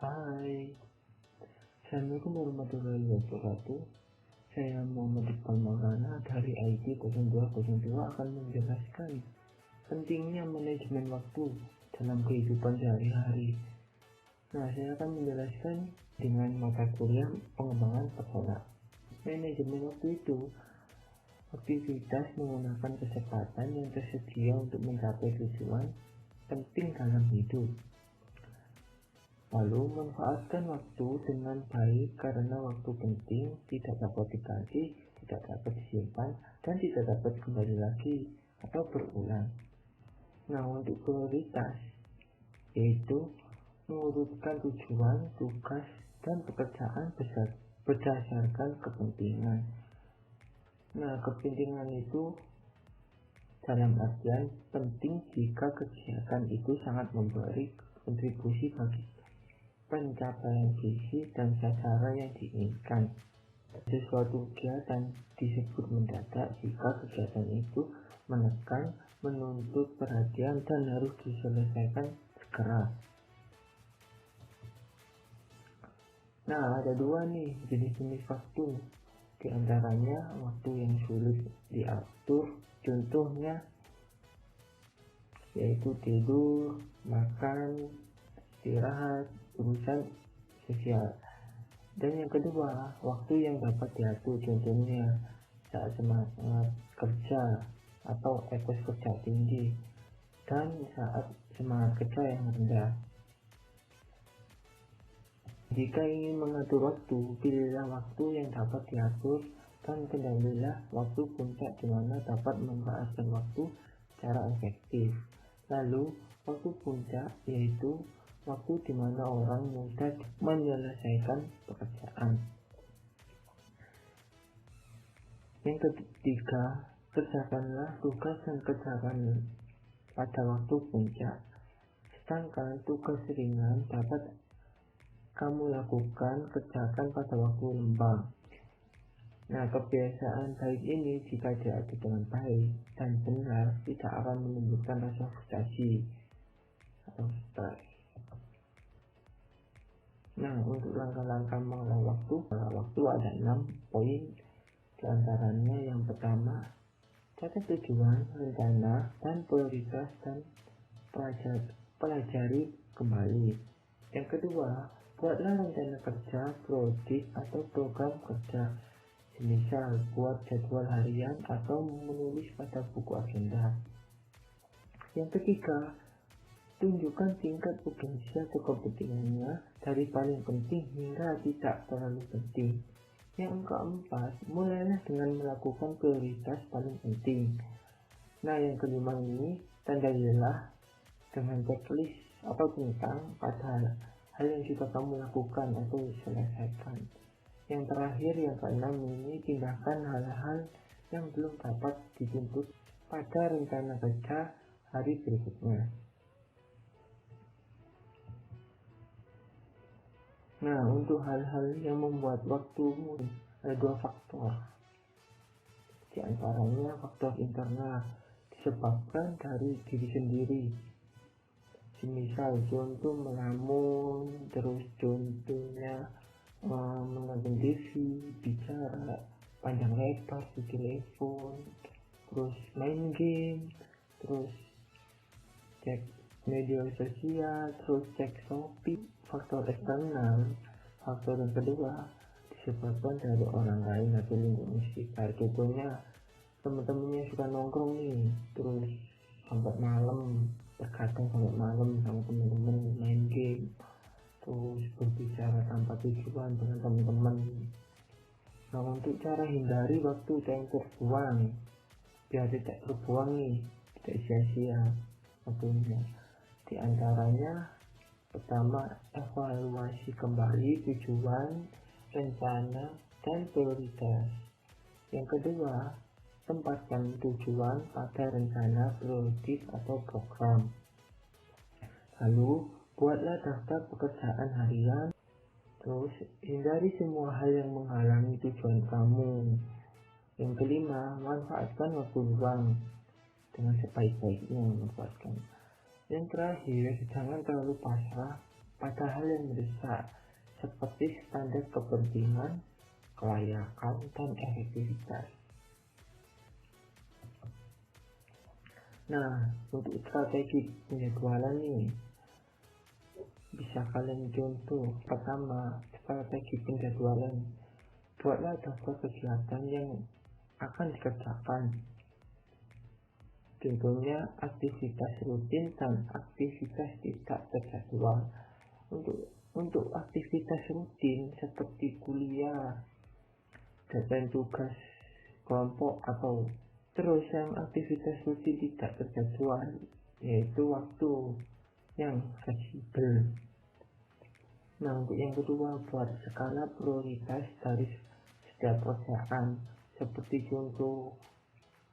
Hai, Assalamualaikum warahmatullahi wabarakatuh. Saya Muhammad Iqbal Maulana dari IT 0202 akan menjelaskan pentingnya manajemen waktu dalam kehidupan sehari-hari. Saya akan menjelaskan dengan mata kuliah pengembangan personal. Manajemen waktu itu aktivitas menggunakan kesempatan yang tersedia untuk mencapai tujuan penting dalam hidup. Lalu manfaatkan waktu dengan baik karena waktu penting tidak dapat diganti, tidak dapat disimpan, dan tidak dapat kembali lagi atau berulang. Untuk prioritas, yaitu mengurutkan tujuan, tugas, dan pekerjaan berdasarkan kepentingan. Kepentingan itu dalam artian penting jika kegiatan itu sangat memberi kontribusi bagi pencapaian visi dan sasaran yang diinginkan. Sesuatu kegiatan disebut mendadak jika kegiatan itu menekan, menuntut perhatian dan harus diselesaikan segera. Ada dua jenis-jenis waktu. Di antaranya waktu yang sulit diatur, contohnya yaitu tidur, makan, istirahat, urusan sosial. Dan yang kedua, waktu yang dapat diatur, contohnya saat semangat kerja atau etos kerja tinggi dan saat semangat kerja yang rendah. Jika ingin mengatur waktu, pilihlah waktu yang dapat diatur dan kendalilah waktu puncak di mana dapat memanfaatkan waktu secara efektif. Lalu, waktu puncak yaitu waktu di mana orang mudah menyelesaikan pekerjaan. Yang ketiga, kerjakanlah tugas dan kerjakan pada waktu puncak. Sedangkan tugas ringan dapat kamu lakukan kerjakan pada waktu lembang. Kebiasaan baik ini jika diatur dengan baik dan benar tidak akan menimbulkan rasa frustasi atau stres. Untuk langkah-langkah mengelola waktu ada 6 poin. Di antaranya yang pertama, catat tujuan, rencana, dan prioritas dan pelajari kembali. Yang kedua, buatlah rencana kerja, proyek atau program kerja. Misal, buat jadwal harian atau menulis pada buku agenda. Yang ketiga, tunjukkan tingkat urgensi atau kepentingannya dari paling penting hingga tidak terlalu penting. Yang keempat, mulailah dengan melakukan prioritas paling penting. Yang kelima ini, tandailah dengan checklist atau tentang pada hal yang sudah kamu lakukan atau selesaikan. Yang terakhir, yang keenam ini, pindahkan hal-hal yang belum dapat dituntut pada rencana kerja hari berikutnya. Untuk hal-hal yang membuat waktumu ada 2 faktor. Di antaranya faktor internal disebabkan dari diri sendiri. Misal contoh melamun, terus contohnya menonton TV, bicara panjang lebar di telepon, terus main game, terus cek media sosial, terus cek Shopee. Faktor eksternal, faktor yang kedua disebabkan dari orang lain atau lingkungan sekitar. Contohnya teman-temannya suka nongkrong terus sampai malam, terkadang sampai malam sama teman-teman main game, terus berbicara tanpa tujuan dengan teman-teman. Untuk cara hindari waktu yang terbuang biar tidak terbuang tidak sia-sia waktunya. Di antaranya, pertama, evaluasi kembali tujuan, rencana, dan prioritas. Yang kedua, tempatkan tujuan pada rencana, prioritas, atau program. Lalu, buatlah daftar pekerjaan harian. Terus, hindari semua hal yang menghalangi tujuan kamu. Yang kelima, manfaatkan waktu luang dengan sebaik-baiknya memanfaatkan. Yang terakhir, jangan terlalu pasrah pada hal yang mendesak seperti standar kepentingan, kelayakan, dan efektivitas. Nah, untuk strategi penjadwalan ini bisa kalian contoh. Pertama, strategi penjadwalan. Buatlah daftar kegiatan yang akan dikerjakan. Contohnya aktivitas rutin dan aktivitas tidak terjadwal. Untuk aktivitas rutin seperti kuliah, deadline tugas kelompok, atau terus yang aktivitas rutin tidak terjadwal, yaitu waktu yang fleksibel. Nah, untuk yang kedua, buat skala prioritas dari setiap pekerjaan, seperti contoh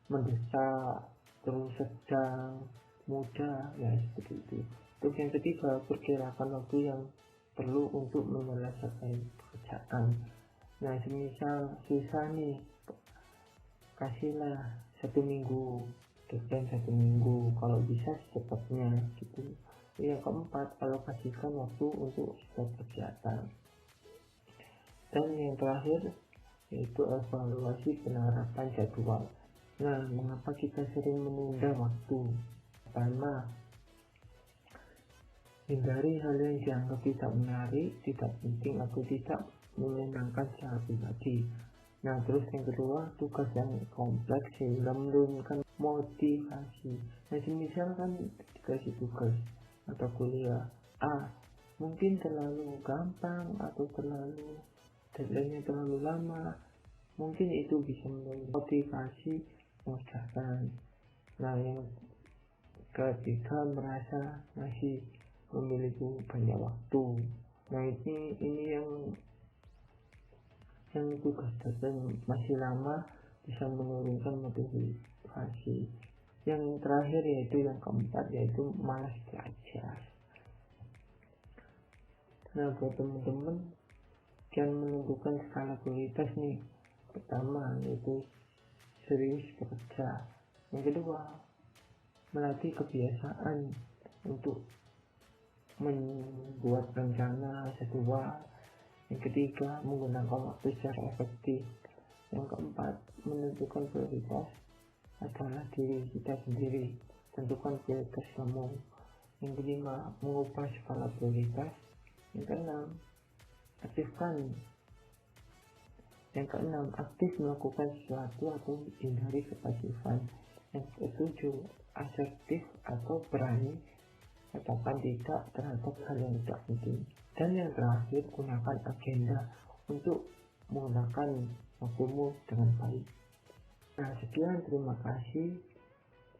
mendesak, terus sedang, mudah, ya seperti itu. Untuk yang ketiga, perkirakan waktu yang perlu untuk menyelesaikan pekerjaan. Nah, semisal susah nih, kasihlah 1 minggu, deadline 1 minggu, kalau bisa secepatnya gitu. Yang keempat, alokasikan waktu untuk setiap kegiatan. Dan yang terakhir yaitu evaluasi penerapan jadwal. Nah, mengapa kita sering menunda waktu? Pertama, hindari hal yang dianggap tidak menarik, tidak penting, atau tidak menyenangkan secara pribadi. Nah, terus yang kedua, tugas yang kompleks sehingga menurunkan motivasi. Nah, semisal kan dikasih tugas atau kuliah A, mungkin terlalu gampang atau deadline-nya terlalu lama, mungkin itu bisa menurunkan motivasi mengerjakan. Nah, yang ketiga, merasa masih memiliki banyak waktu. Nah, ini yang tugas deadline masih lama bisa menurunkan motivasi. Yang terakhir yaitu yang keempat, yaitu malas belajar. Nah, buat teman-teman jangan menentukan skala prioritas nih. Pertama, yaitu serius bekerja. Yang kedua, melatih kebiasaan untuk membuat rencana jadwal. Yang ketiga, menggunakan waktu secara efektif. Yang keempat, menentukan prioritas adalah diri kita sendiri. Tentukan prioritas kamu. Yang kelima, mengubah skala prioritas. Yang keenam, aktif melakukan sesuatu atau hindari kepasifan. Yang ketujuh, asertif atau berani katakan tidak terhadap hal yang tidak penting. Dan yang terakhir, gunakan agenda untuk menggunakan waktumu dengan baik. Nah, sekian, terima kasih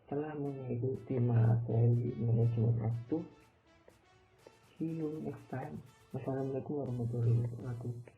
telah mengikuti materi manajemen waktu. See you next time. Wassalamualaikum warahmatullahi wabarakatuh.